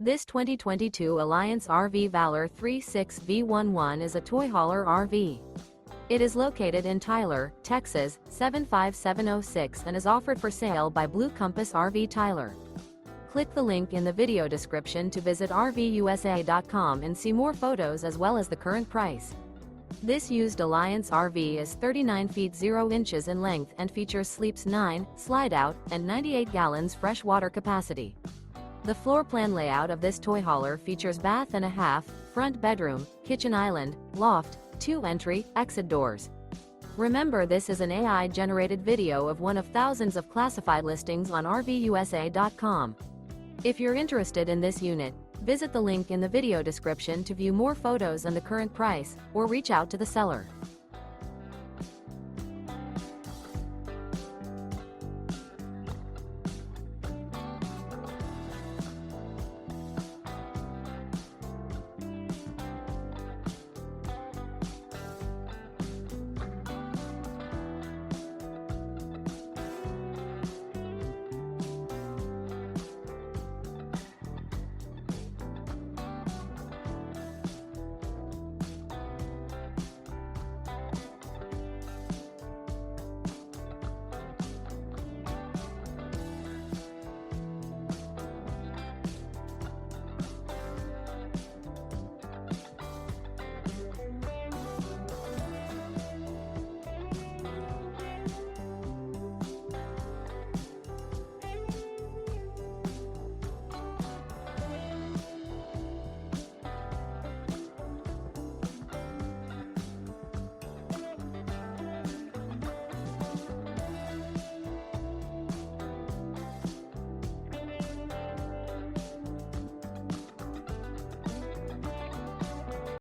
This 2022 Alliance RV Valor 36V11 is a toy hauler RV. It is located in Tyler, Texas, 75706 and is offered for sale by Blue Compass RV Tyler. Click the link in the video description to visit RVUSA.com and see more photos as well as the current price. This used Alliance RV is 39 feet 0 inches in length and features sleeps 9, slide-out, and 98 gallons fresh water capacity. The floor plan layout of this toy hauler features bath and a half, front bedroom, kitchen island, loft, 2 entry, exit doors. Remember, this is an AI-generated video of one of thousands of classified listings on RVUSA.com. If you're interested in this unit, visit the link in the video description to view more photos and the current price, or reach out to the seller.